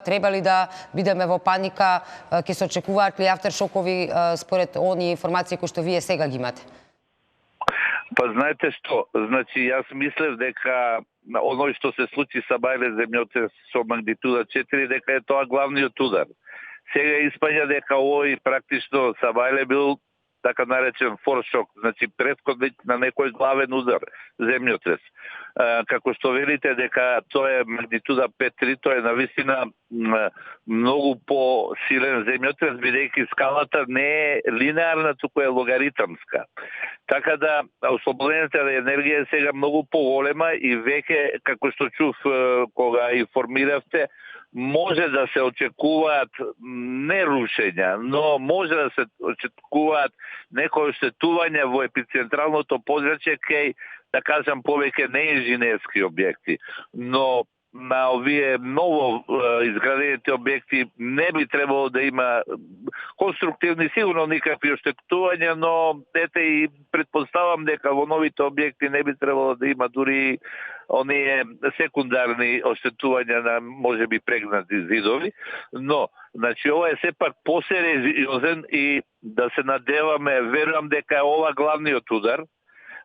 Треба ли да бидеме во паника? Ќе се очекуваат ли автершокови според оние информации кои што вие сега ги имате? Па знаете што, значи јас мислев дека оно што се случи са Бајле земјотрес со магнитуда 4, дека е тоа главниот удар. Сега испаѓа дека овој практично са Бајле бил така наречен форшок, значи претходник на некој главен удар, земјотрес. Како што велите дека тоа е магнитуда 5.3, тоа е навистина многу по-силен земјотрес, бидејќи скалата не е линеарна, туку е логаритамска. Така да ослободената енергија е сега многу поголема и веќе, како што чув кога информиравте, може да се очекуваат не рушења, но може да се очекуваат некои оштетувања во епицентралното подрачје кај, да кажам, повеќе неинженерски објекти. Но на овие ново изградените објекти не би требало да има конструктивни, сигурно никакви оштетувања, но ете и предпоставам дека во новите објекти не би требало да има дури оние секундарни оштетувања на можеби прегнати зидови, но значи ова е сепак посериозен и да се надеваме, верувам дека е ова главниот удар,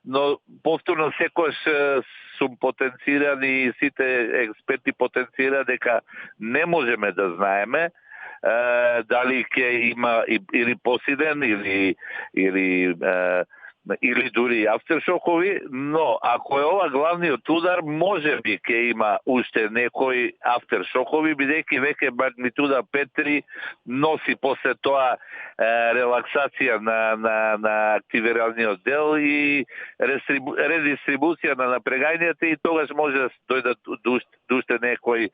но повторно секојаш сум потенциран и сите експерти потенцира дека не можеме да знаеме дали ќе има или посилен или дури автершокови, но ако е ова главниот удар, може би ќе има уште некои автершокови, бидејќи веќе магнитуда 5.3 носи после тоа релаксација на активираниот дел и редистрибуција на напрегањата и тогаш може да дојдат уште некои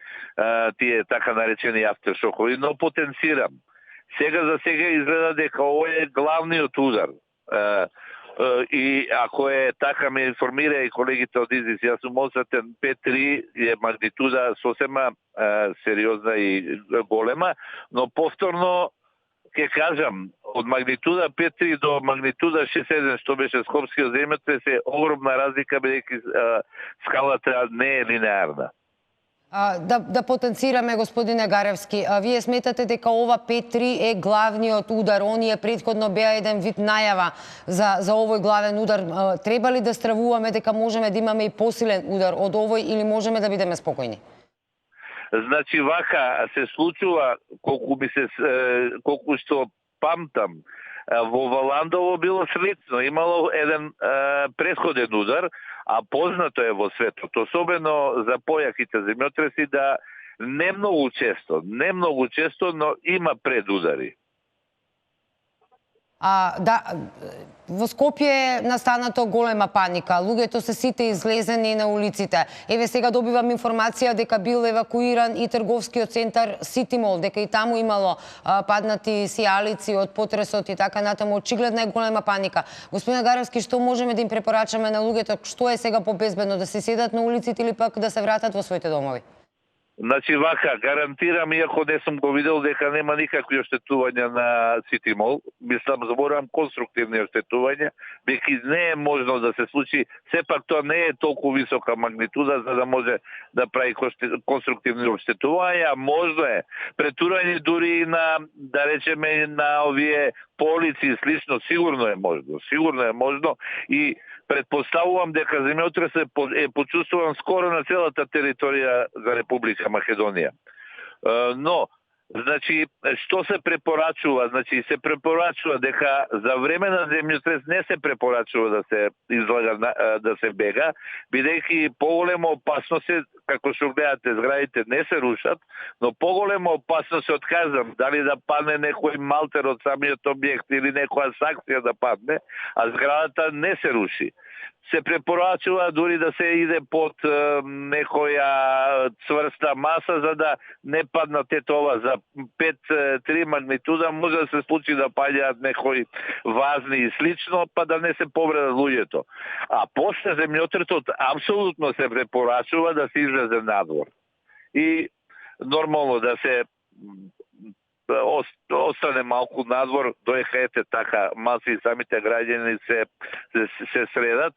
тие така наречени автершокови, но потенцирам. За сега изгледа дека овој е главниот удар. И ако е така, ме информира и колегите од ИЗИС, јас сум осветен 5.3 е магнитуда сосема сериозна и голема, но повторно ќе кажам, од магнитуда 5.3 до магнитуда 6.1, што беше Скопскиот земјотрес, е огромна разлика, бидејќи скалата не е линеарна. Да потенцираме, господине Гаревски, вие сметате дека ова 5.3 е главниот удар, оние предходно беа еден вид најава за овој главен удар. Треба ли да стравуваме дека можеме да имаме и посилен удар од овој или можеме да бидеме спокојни? Значи вака се случува, колку што памтам, во Валандово било слично, имало еден претходен удар, а познато е во светот, особено за појаките земјотреси, да не многу често, но има предудари. Да, во Скопје е настанато голема паника. Луѓето се сите излезени на улиците. Еве сега добивам информација дека бил евакуиран и трговскиот центар Сити Мол, дека и таму имало паднати сијалици од потресот и така натаму. Очигледна е голема паника. Господин Гаревски, што можеме да им препорачаме на луѓето? Што е сега побезбедно, да се седат на улиците или пак да се вратат во своите домови? Значи вака, гарантирам, иако не сум го видел, дека нема никакви оштетувања на Сити Мол. Мислам, зборам конструктивни оштетувања, бејќи не е можно да се случи, сепак тоа не е толку висока магнитуда за да може да прави конструктивни оштетувања, можно е. Претурање дури на, да речеме, на овие полици и слично, сигурно е можно и предпоставувам дека земјотресот е почувствуван скоро на целата територија за Република Македонија. Но, значи, што се препорачува? Значи, се препорачува дека за време на земјотрес не се препорачува да се излага, да се бега, бидејќи поголема опасност е, како што гледате, зградите не се рушат, но поголема опасност е, одказам, дали да падне некој малтер од самиот објект или некоја сакција да падне, а зградата не се руши. Се препорачува дури да се иде под некоја цврста маса за да не паднат ова за 5.3 магнитуда, може да се случи да паѓаат некои вазни и слично, па да не се повредат луѓето. А после земјотресот апсолутно се препорачува да се излезе надвор. И нормално да се остане малку надвор, доека ете така маси и самите граѓани се средат.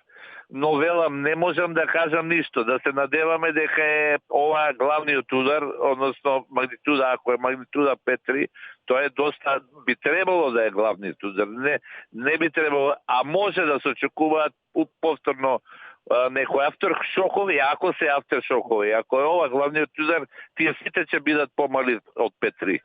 но велам, не можам да кажам ништо. Да се надеваме дека е ова главниот удар, односно магнитуда, ако е магнитуда 5.3, тоа е доста, би требало да е главниот удар. Не би требало, а може да се очекуваат повторно некои авторшокови, ако се авторшокови. Ако е ова главниот удар, тие сите ќе бидат помали од 5.3.